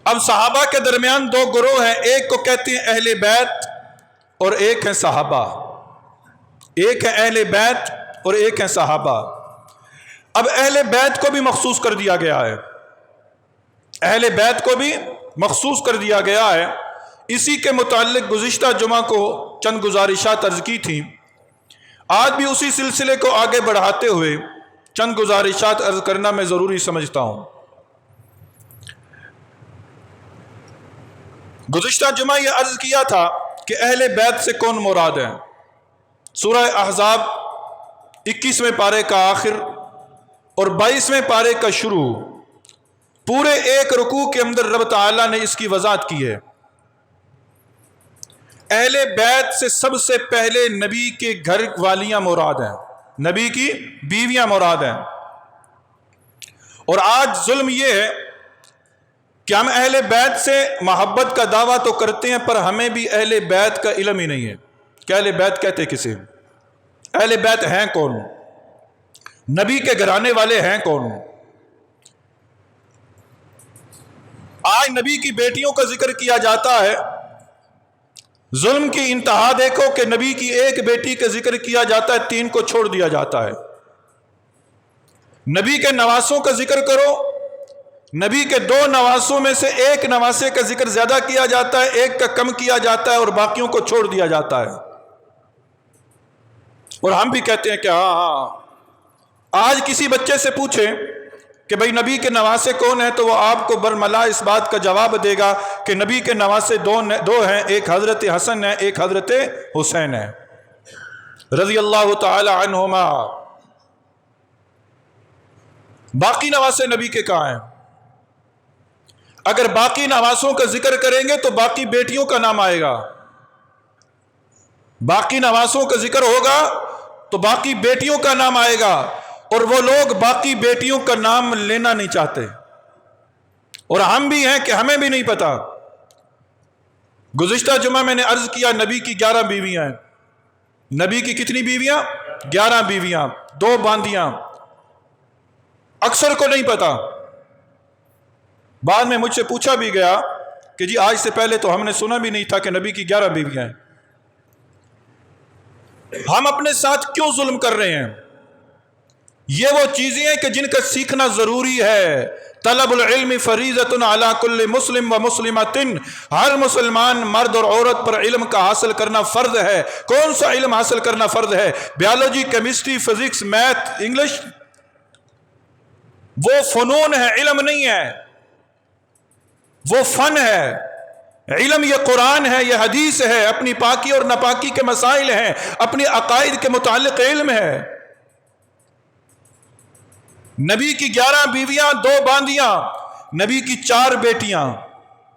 اب صحابہ کے درمیان دو گروہ ہیں، ایک کو کہتے ہیں اہل بیت اور ایک ہیں صحابہ، ایک ہے اہل بیت اور ایک ہیں صحابہ۔ اب اہل بیت کو بھی مخصوص کر دیا گیا ہے، اہل بیت کو بھی مخصوص کر دیا گیا ہے۔ اسی کے متعلق گزشتہ جمعہ کو چند گزارشات عرض کی تھیں، آج بھی اسی سلسلے کو آگے بڑھاتے ہوئے چند گزارشات عرض کرنا میں ضروری سمجھتا ہوں۔ گزشتہ جمعہ یہ عرض کیا تھا کہ اہل بیت سے کون مراد ہے۔ سورہ احزاب 21ویں پارے کا آخر اور 22ویں پارے کا شروع، پورے ایک رکوع کے اندر رب تعالیٰ نے اس کی وضاحت کی ہے۔ اہل بیت سے سب سے پہلے نبی کے گھر والیاں مراد ہیں، نبی کی بیویاں مراد ہیں۔ اور آج ظلم یہ ہے کہ ہم اہل بیت سے محبت کا دعویٰ تو کرتے ہیں، پر ہمیں بھی اہل بیت کا علم ہی نہیں ہے کہ اہل بیت کہتے کسے، اہل بیت ہیں کون، نبی کے گھرانے والے ہیں کون۔ آج نبی کی بیٹیوں کا ذکر کیا جاتا ہے، ظلم کی انتہا دیکھو کہ نبی کی ایک بیٹی کا ذکر کیا جاتا ہے، 3 کو چھوڑ دیا جاتا ہے۔ نبی کے نواسوں کا ذکر کرو، نبی کے 2 نواسوں میں سے ایک نواسے کا ذکر زیادہ کیا جاتا ہے، ایک کا کم کیا جاتا ہے اور باقیوں کو چھوڑ دیا جاتا ہے۔ اور ہم بھی کہتے ہیں کہ ہاں آج کسی بچے سے پوچھیں کہ بھئی نبی کے نواسے کون ہیں، تو وہ آپ کو برملا اس بات کا جواب دے گا کہ نبی کے نواسے 2 ہیں، ایک حضرت حسن ہے، ایک حضرت حسین ہے رضی اللہ تعالی عنہما۔ باقی نواسے نبی کے کہاں ہیں؟ اگر باقی نواسوں کا ذکر کریں گے تو باقی بیٹیوں کا نام آئے گا، باقی نواسوں کا ذکر ہوگا تو باقی بیٹیوں کا نام آئے گا، اور وہ لوگ باقی بیٹیوں کا نام لینا نہیں چاہتے، اور ہم بھی ہیں کہ ہمیں بھی نہیں پتا۔ گزشتہ جمعہ میں نے عرض کیا نبی کی 11 بیویاں ہیں، نبی کی کتنی بیویاں؟ 11 بیویاں، 2 باندیاں، اکثر کو نہیں پتا۔ بعد میں مجھ سے پوچھا بھی گیا کہ جی آج سے پہلے تو ہم نے سنا بھی نہیں تھا کہ نبی کی 11 بیویاں ہیں۔ ہم اپنے ساتھ کیوں ظلم کر رہے ہیں؟ یہ وہ چیزیں ہیں کہ جن کا سیکھنا ضروری ہے۔ طلب العلم فریضۃ علی کل مسلم و مسلمۃ، ہر مسلمان مرد اور عورت پر علم کا حاصل کرنا فرض ہے۔ کون سا علم حاصل کرنا فرض ہے؟ Biology, chemistry, physics, math, English, وہ فنون ہے، علم نہیں ہے، وہ فن ہے۔ علم یہ قرآن ہے، یہ حدیث ہے، اپنی پاکی اور ناپاکی کے مسائل ہیں، اپنی عقائد کے متعلق علم ہے۔ نبی کی 11 بیویاں، 2 باندیاں، نبی کی 4 بیٹیاں،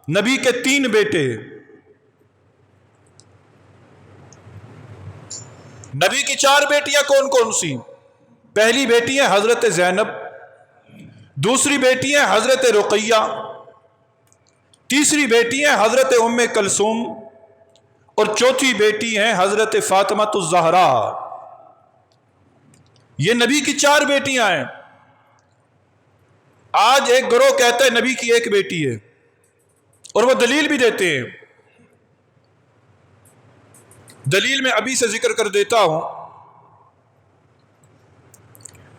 نبی کے 3 بیٹے۔ نبی کی 4 بیٹیاں کون کون سی؟ پہلی بیٹی ہے حضرت زینب، دوسری بیٹی ہے حضرت رقیہ، تیسری بیٹی ہے حضرت ام کلثوم، اور چوتھی بیٹی ہے حضرت فاطمہ الزہرا۔ یہ نبی کی 4 بیٹیاں ہیں۔ آج ایک گروہ کہتا ہے نبی کی 1 بیٹی ہے، اور وہ دلیل بھی دیتے ہیں۔ دلیل میں ابھی سے ذکر کر دیتا ہوں۔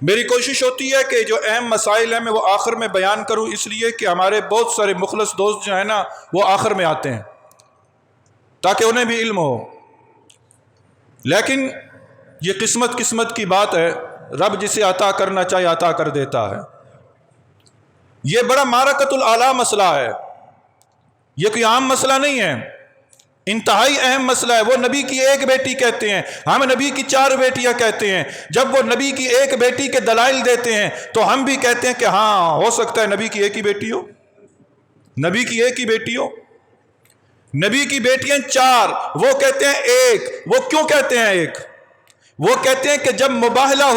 میری کوشش ہوتی ہے کہ جو اہم مسائل ہیں میں وہ آخر میں بیان کروں، اس لیے کہ ہمارے بہت سارے مخلص دوست جو ہیں نا وہ آخر میں آتے ہیں تاکہ انہیں بھی علم ہو۔ لیکن یہ قسمت کی بات ہے، رب جسے عطا کرنا چاہے عطا کر دیتا ہے۔ یہ بڑا معرکۃ الاعلیٰ مسئلہ ہے، یہ کوئی عام مسئلہ نہیں ہے، انتہائی اہم مسئلہ ہے۔ وہ نبی کی 1 بیٹی کہتے ہیں، ہم نبی کی 4 بیٹیاں کہتے ہیں۔ جب وہ نبی کی 1 بیٹی کے دلائل دیتے ہیں تو ہم بھی کہتے ہیں کہ ہاں ہو سکتا ہے نبی کی 1 ہی بیٹی ہو، نبی کی 1 ہی بیٹی ہو۔ نبی کی بیٹیاں 4، وہ کہتے ہیں 1۔ وہ کیوں کہتے ہیں 1؟ وہ کہتے ہیں کہ جب مباہلہ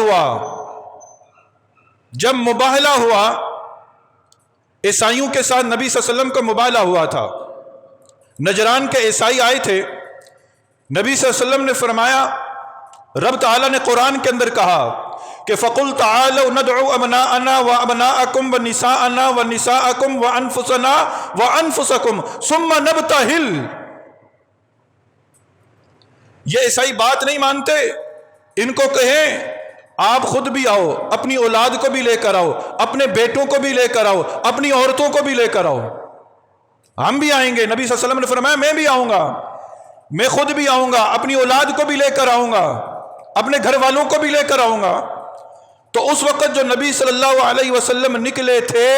ہوا عیسائیوں کے ساتھ، نبی صلی اللہ علیہ وسلم کا مباہلہ ہوا تھا، نجران کے عیسائی آئے تھے، نبی صلی اللہ علیہ وسلم نے فرمایا، رب تعالیٰ نے قرآن کے اندر کہا کہ فَقُلْ تَعَالَوْا نَدْعُوا أَبْنَاءَنَا وَأَبْنَاءَكُمْ وَنِسَاءَنَا وَنِسَاءَكُمْ وَأَنفُسَنَا وَأَنفُسَكُمْ ثُمَّ نَبْتَهِلْ۔ یہ عیسائی بات نہیں مانتے، ان کو کہیں آپ خود بھی آؤ، اپنی اولاد کو بھی لے کر آؤ، اپنے بیٹوں کو بھی لے کر آؤ، اپنی عورتوں کو بھی لے کر آؤ، ہم بھی آئیں گے۔ نبی صلی اللہ علیہ وسلم نے فرمایا میں بھی آؤں گا، میں خود بھی آؤں گا، اپنی اولاد کو بھی لے کر آؤں گا، اپنے گھر والوں کو بھی لے کر آؤں گا۔ تو اس وقت جو نبی صلی اللہ علیہ وسلم نکلے تھے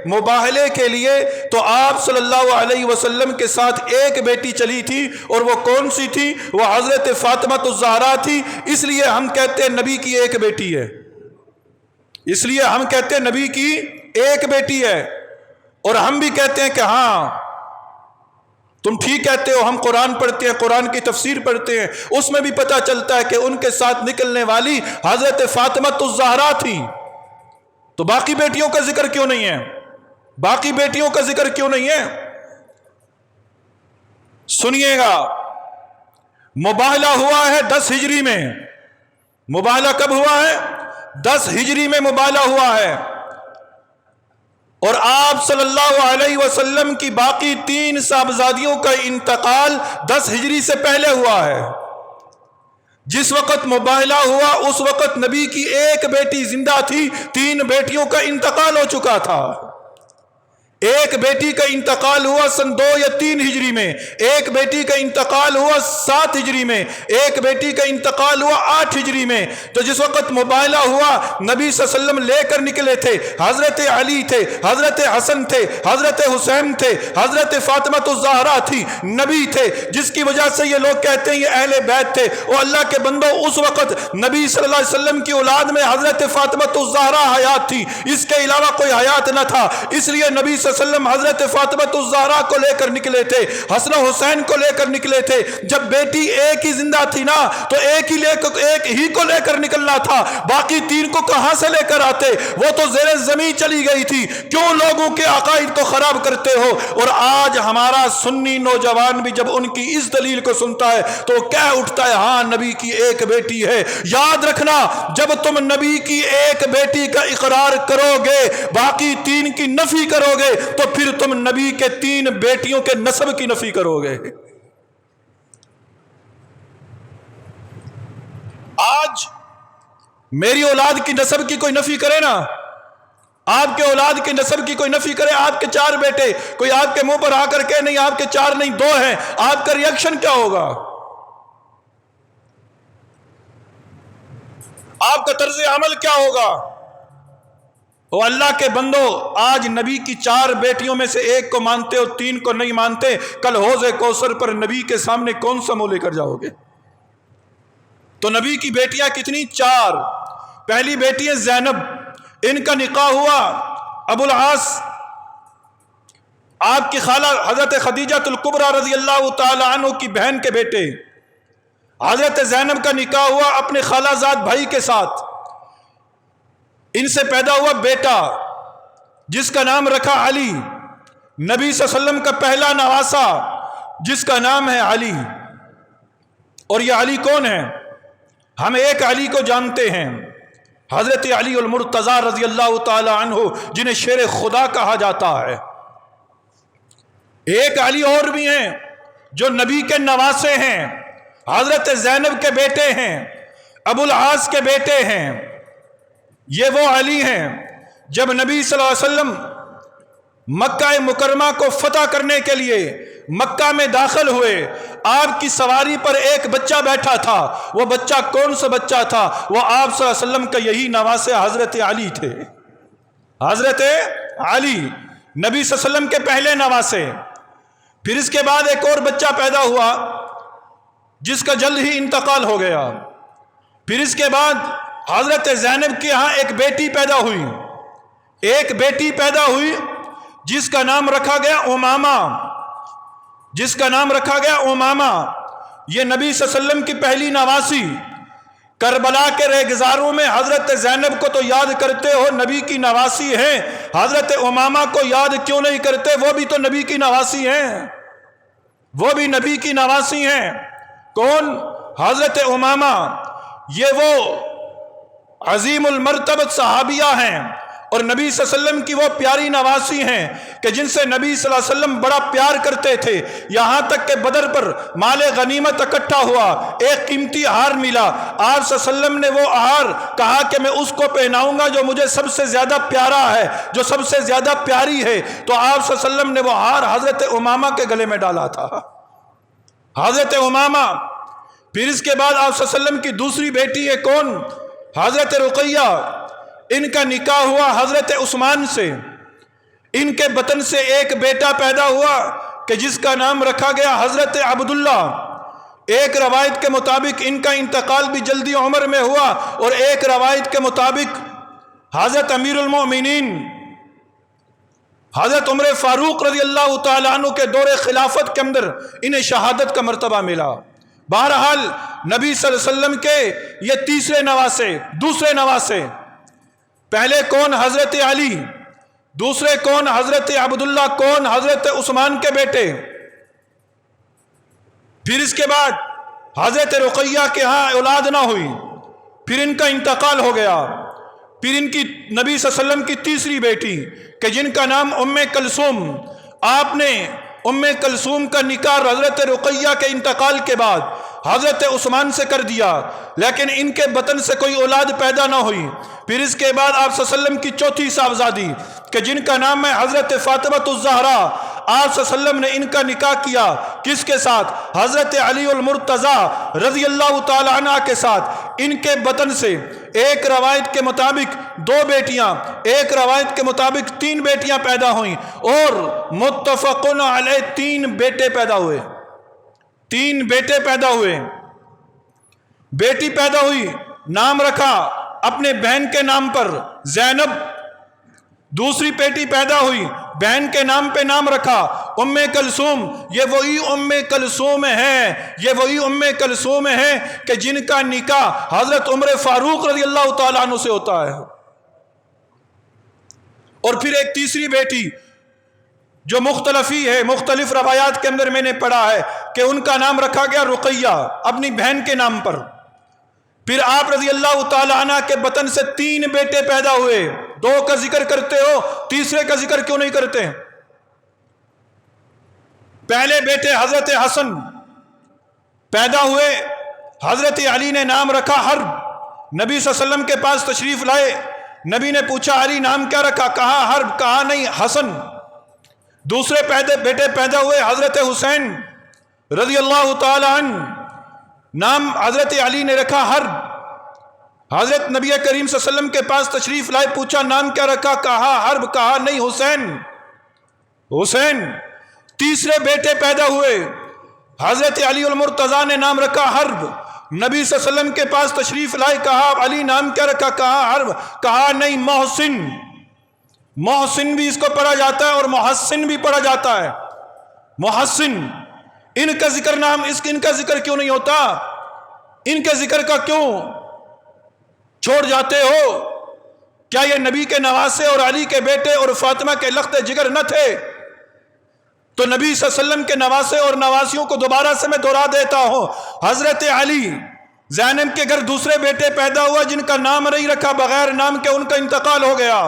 مباہلے کے لیے، تو آپ صلی اللہ علیہ وسلم کے ساتھ ایک بیٹی چلی تھی، اور وہ کون سی تھی؟ وہ حضرت فاطمہ الزہرا تھی۔ اس لیے ہم کہتے ہیں نبی کی ایک بیٹی ہے، اس لیے ہم کہتے ہیں نبی کی ایک بیٹی ہے۔ اور ہم بھی کہتے ہیں کہ ہاں تم ٹھیک کہتے ہو، ہم قرآن پڑھتے ہیں، قرآن کی تفسیر پڑھتے ہیں، اس میں بھی پتہ چلتا ہے کہ ان کے ساتھ نکلنے والی حضرت فاطمہ الزہرا تھی۔ تو باقی بیٹیوں کا ذکر کیوں نہیں ہے؟ باقی بیٹیوں کا ذکر کیوں نہیں ہے؟ سنیے گا، مباہلہ ہوا ہے 10 ہجری میں۔ مباہلہ کب ہوا ہے؟ 10 ہجری میں مباہلہ ہوا ہے، اور آپ صلی اللہ علیہ وسلم کی باقی 3 صاحبزادیوں کا انتقال 10 ہجری سے پہلے ہوا ہے۔ جس وقت مباہلہ ہوا اس وقت نبی کی ایک بیٹی زندہ تھی، 3 بیٹیوں کا انتقال ہو چکا تھا۔ ایک بیٹی کا انتقال ہوا سن 2 یا 3 ہجری میں، ایک بیٹی کا انتقال ہوا 7 ہجری میں، ایک بیٹی کا انتقال ہوا 8 ہجری میں۔ تو جس وقت مباہلہ ہوا نبی صلی اللہ علیہ وسلم لے کر نکلے تھے، حضرت علی تھے، حضرت حسن تھے، حضرت حسین تھے، حضرت فاطمہ الزہرا تھی، نبی تھے، جس کی وجہ سے یہ لوگ کہتے ہیں یہ اہل بیت تھے۔ اور اللہ کے بندو، اس وقت نبی صلی اللہ علیہ وسلم کی اولاد میں حضرت فاطمہ الزہرا حیات تھی، اس کے علاوہ کوئی حیات نہ تھا۔ اس لیے نبی صلی اللہ علیہ وسلم حضرت فاطمہ الزہرا کو لے کر نکلے تھے، حسن و حسین کو لے کر نکلے تھے۔ جب بیٹی ایک ہی زندہ تھی نا، تو ایک ہی کو لے کر نکلنا تھا، باقی 3 کو کہاں سے لے کر آتے؟ وہ تو زیر زمین چلی گئی تھی۔ کیوں لوگوں کے عقائد کو خراب کرتے ہو؟ اور آج ہمارا سنی نوجوان بھی جب ان کی اس دلیل کو سنتا ہے تو کہہ اٹھتا ہے ہاں نبی کی ایک بیٹی ہے۔ یاد رکھنا، جب تم نبی کی ایک بیٹی کا اقرار کرو گے، باقی 3 کی نفی کرو گے، تو پھر تم نبی کے 3 بیٹیوں کے نسب کی نفی کرو گے۔ آج میری اولاد کی نسب کی کوئی نفی کرے نا، آپ کے اولاد کی نسب کی کوئی نفی کرے، آپ کے 4 بیٹے، کوئی آپ کے منہ پر آ کر کہ نہیں آپ کے 4 نہیں 2 ہیں، آپ کا ریئیکشن کیا ہوگا؟ آپ کا طرز عمل کیا ہوگا؟ او اللہ کے بندو، آج نبی کی 4 بیٹیوں میں سے ایک کو مانتے ہو، 3 کو نہیں مانتے، کل حوض کوثر پر نبی کے سامنے کون سا منہ لے کر جاؤ گے؟ تو نبی کی بیٹیاں کتنی؟ 4۔ پہلی بیٹی ہے زینب، ان کا نکاح ہوا ابو العاص، آپ کی خالہ حضرت خدیجہ الکبریٰ رضی اللہ تعالی عنہ کی بہن کے بیٹے۔ حضرت زینب کا نکاح ہوا اپنے خالہ زاد بھائی کے ساتھ، ان سے پیدا ہوا بیٹا جس کا نام رکھا علی، نبی صلی اللہ علیہ وسلم کا پہلا نواسا جس کا نام ہے علی۔ اور یہ علی کون ہے؟ ہم ایک علی کو جانتے ہیں، حضرت علی المرتضیٰ رضی اللہ تعالی عنہ، جنہیں شیر خدا کہا جاتا ہے۔ ایک علی اور بھی ہیں جو نبی کے نواسے ہیں، حضرت زینب کے بیٹے ہیں، ابو العاص کے بیٹے ہیں۔ یہ وہ علی ہیں جب نبی صلی اللہ علیہ وسلم مکہ مکرمہ کو فتح کرنے کے لیے مکہ میں داخل ہوئے، آپ کی سواری پر ایک بچہ بیٹھا تھا۔ وہ بچہ کون سا بچہ تھا؟ وہ آپ صلی اللہ علیہ وسلم کا یہی نواسے حضرت علی تھے۔ حضرت علی نبی صلی اللہ علیہ وسلم کے پہلے نواسے۔ پھر اس کے بعد ایک اور بچہ پیدا ہوا جس کا جلد ہی انتقال ہو گیا۔ پھر اس کے بعد حضرت زینب کے ہاں ایک بیٹی پیدا ہوئی، ایک بیٹی پیدا ہوئی جس کا نام رکھا گیا امامہ، جس کا نام رکھا گیا امامہ۔ یہ نبی صلی اللہ علیہ وسلم کی پہلی نواسی۔ کربلا کے ریگزاروں میں حضرت زینب کو تو یاد کرتے ہو، نبی کی نواسی ہیں، حضرت امامہ کو یاد کیوں نہیں کرتے؟ وہ بھی تو نبی کی نواسی ہیں، وہ بھی نبی کی نواسی ہیں۔ کون؟ حضرت امامہ۔ یہ وہ عظیم المرتبت صحابیہ ہیں اور نبی صلی اللہ علیہ وسلم کی وہ پیاری نواسی ہیں کہ جن سے نبی صلی اللہ علیہ وسلم بڑا پیار کرتے تھے، یہاں تک کہ بدر پر مال غنیمت اکٹھا ہوا، ایک قیمتی ہار ملا، آپ صلی اللہ علیہ وسلم نے وہ ہار کہا کہ میں اس کو پہناؤں گا جو مجھے سب سے زیادہ پیارا ہے، جو سب سے زیادہ پیاری ہے، تو آپ صلی اللہ علیہ وسلم نے وہ ہار حضرت امامہ کے گلے میں ڈالا تھا، حضرت امامہ۔ پھر اس کے بعد آپ صلی اللہ علیہ وسلم کی دوسری بیٹی ہے کون؟ حضرت رقیہ، ان کا نکاح ہوا حضرت عثمان سے، ان کے بطن سے ایک بیٹا پیدا ہوا کہ جس کا نام رکھا گیا حضرت عبداللہ۔ ایک روایت کے مطابق ان کا انتقال بھی جلدی عمر میں ہوا، اور ایک روایت کے مطابق حضرت امیر المؤمنین حضرت عمر فاروق رضی اللہ تعالیٰ عنہ کے دور خلافت کے اندر انہیں شہادت کا مرتبہ ملا۔ بہرحال نبی صلی اللہ علیہ وسلم کے یہ تیسرے نواسے، دوسرے نواسے، پہلے کون؟ حضرت علی، دوسرے کون؟ حضرت عبداللہ، کون؟ حضرت عثمان کے بیٹے۔ پھر اس کے بعد حضرت رقیہ کے ہاں اولاد نہ ہوئی، پھر ان کا انتقال ہو گیا، پھر ان کی نبی صلی اللہ علیہ وسلم کی تیسری بیٹی کہ جن کا نام ام کلثوم، آپ نے ام کلثوم کا نکاح حضرت رقیہ کے انتقال کے بعد حضرت عثمان سے کر دیا، لیکن ان کے بطن سے کوئی اولاد پیدا نہ ہوئی۔ پھر اس کے بعد آپ صلی اللہ علیہ وسلم کی چوتھی صاحبزادی کہ جن کا نام ہے حضرت فاطمہ الزہرا، آپ صلی اللہ علیہ وسلم نے ان کا نکاح کیا کس کے ساتھ؟ حضرت علی المرتضی رضی اللہ تعالی عنہ کے ساتھ۔ ان کے بطن سے ایک روایت کے مطابق 2 بیٹیاں، ایک روایت کے مطابق 3 بیٹیاں پیدا ہوئیں، اور متفقن علیہ 3 بیٹے پیدا ہوئے، 3 بیٹے پیدا ہوئے۔ بیٹی پیدا ہوئی، نام رکھا اپنے بہن کے نام پر زینب، دوسری بیٹی پیدا ہوئی، بہن کے نام پہ نام رکھا ام کلثوم۔ یہ وہی ام کلثوم ہے، یہ وہی ام کلثوم ہے کہ جن کا نکاح حضرت عمر فاروق رضی اللہ تعالیٰ عنہ سے ہوتا ہے۔ اور پھر ایک تیسری بیٹی جو مختلفی ہے، مختلف روایات کے اندر میں نے پڑھا ہے کہ ان کا نام رکھا گیا رقیہ، اپنی بہن کے نام پر۔ پھر آپ رضی اللہ تعالیٰ عنہ کے بطن سے 3 بیٹے پیدا ہوئے۔ 2 کا ذکر کرتے ہو، تیسرے کا ذکر کیوں نہیں کرتے؟ پہلے بیٹے حضرت حسن پیدا ہوئے، حضرت علی نے نام رکھا حرب۔ نبی صلی اللہ علیہ وسلم کے پاس تشریف لائے، نبی نے پوچھا علی نام کیا رکھا؟ کہا حرب، کہا نہیں حسن۔ دوسرے بیٹے پیدا ہوئے حضرت حسین رضی اللہ تعالی عنہ، نام حضرت علی نے رکھا حرب۔ حضرت نبی کریم صلی اللہ علیہ وسلم کے پاس تشریف لائے، پوچھا نام کیا رکھا؟ کہا حرب، کہا نہیں حسین۔ تیسرے بیٹے پیدا ہوئے، حضرت علی المرتضی نے نام رکھا حرب۔ نبی صلی اللہ علیہ وسلم کے پاس تشریف لائے، کہا علی نام کیا رکھا؟ کہا حرب، کہا نہیں محسن۔ محسن بھی اس کو پڑھا جاتا ہے اور محسن بھی پڑھا جاتا ہے، محسن۔ ان کا ذکر ان کا ذکر کیوں نہیں ہوتا؟ ان کے ذکر کا کیوں چھوڑ جاتے ہو؟ کیا یہ نبی کے نواسے اور علی کے بیٹے اور فاطمہ کے لخت جگر نہ تھے؟ تو نبی صلی اللہ علیہ وسلم کے نواسے اور نواسیوں کو دوبارہ سے میں دہرا دیتا ہوں۔ حضرت علی، زینب کے گھر دوسرے بیٹے پیدا ہوا جن کا نام نہیں رکھا، بغیر نام کے ان کا انتقال ہو گیا۔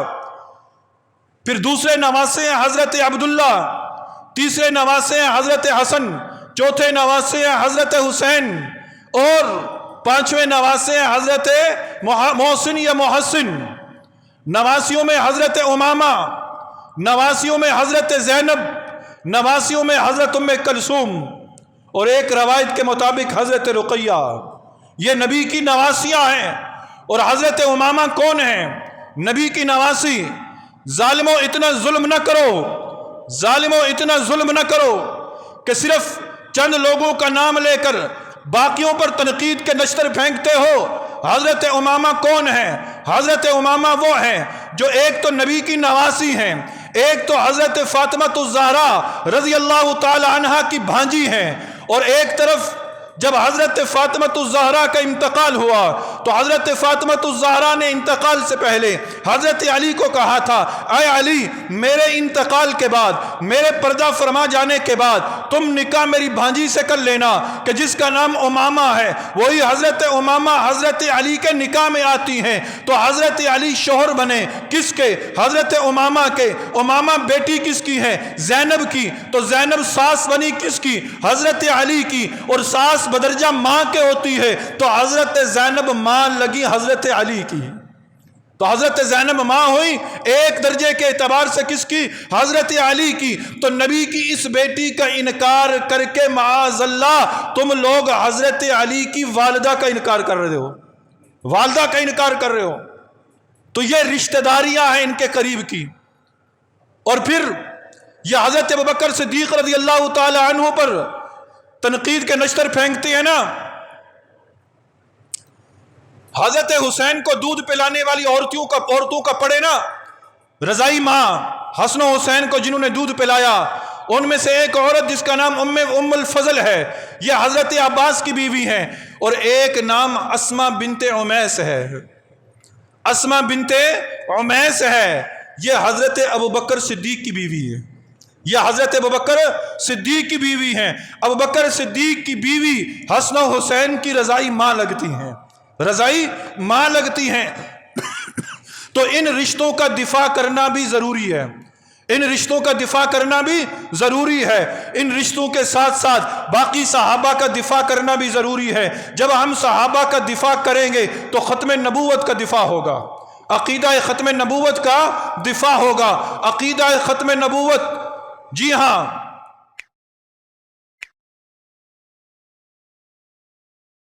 پھر دوسرے نواسے ہیں حضرت عبداللہ، تیسرے نواسے ہیں حضرت حسن، چوتھے نواسے ہیں حضرت حسین، اور 5ویں نواسے ہیں حضرت محسن یا محسن۔ نواسیوں میں حضرت امامہ، نواسیوں میں حضرت زینب، نواسیوں میں حضرت ام کلثوم، اور ایک روایت کے مطابق حضرت رقیہ۔ یہ نبی کی نواسیاں ہیں۔ اور حضرت امامہ کون ہیں؟ نبی کی نواسی۔ ظالموں اتنا ظلم نہ کرو، ظالموں اتنا ظلم نہ کرو کہ صرف چند لوگوں کا نام لے کر باقیوں پر تنقید کے نشتر پھینکتے ہو۔ حضرت امامہ کون ہیں؟ حضرت امامہ وہ ہیں جو ایک تو نبی کی نواسی ہیں، ایک تو حضرت فاطمہ الزہرا رضی اللہ تعالی عنہا کی بھانجی ہیں، اور ایک طرف جب حضرت فاطمہ الزہرا کا انتقال ہوا تو حضرت فاطمہ الزہرا نے انتقال سے پہلے حضرت علی کو کہا تھا، اے علی میرے انتقال کے بعد، میرے پردہ فرما جانے کے بعد تم نکاح میری بھانجی سے کر لینا کہ جس کا نام امامہ ہے، وہی حضرت امامہ حضرت علی کے نکاح میں آتی ہیں۔ تو حضرت علی شوہر بنے کس کے؟ حضرت امامہ کے۔ امامہ بیٹی کس کی ہے؟ زینب کی۔ تو زینب ساس بنی کس کی؟ حضرت علی کی، اور ساس بدرجہ ماں کے ہوتی ہے، تو حضرت زینب ماں لگی حضرت علی کی۔ تو حضرت زینب ماں ہوئی ایک درجے کے اعتبار سے کس کی؟ حضرت علی کی۔ تو نبی کی اس بیٹی کا انکار کر کے معاذ اللہ تم لوگ حضرت علی کی والدہ کا انکار کر رہے ہو، والدہ کا انکار کر رہے ہو۔ تو یہ رشتہ داریاں ہیں ان کے قریب کی۔ اور پھر یہ حضرت ابوبکر صدیق رضی اللہ تعالی عنہ پر تنقید کے نشتر پھینکتے ہیں نا۔ حضرت حسین کو دودھ پلانے والی عورتوں کا پڑھے نا، رضائی ماں حسن و حسین کو جنہوں نے دودھ پلایا، ان میں سے ایک عورت جس کا نام ام الفضل ہے، یہ حضرت عباس کی بیوی ہیں، اور ایک نام اسماء بنت عمیس ہے۔ اسماء بنت عمیس ہے، یہ حضرت ابوبکر صدیق کی بیوی ہے۔ یہ حضرت ابوبکر صدیق کی بیوی ہیں۔ ابوبکر صدیق کی بیوی حسن و حسین کی رضائی ماں لگتی ہیں، رضائی ماں لگتی ہیں۔ تو ان رشتوں کا دفاع کرنا بھی ضروری ہے، ان رشتوں کا دفاع کرنا بھی ضروری ہے۔ ان رشتوں کے ساتھ ساتھ باقی صحابہ کا دفاع کرنا بھی ضروری ہے۔ جب ہم صحابہ کا دفاع کریں گے تو ختم نبوت کا دفاع ہوگا، عقیدہ ختم نبوت کا دفاع ہوگا۔ عقیدہ ختم نبوت، جی ہاں،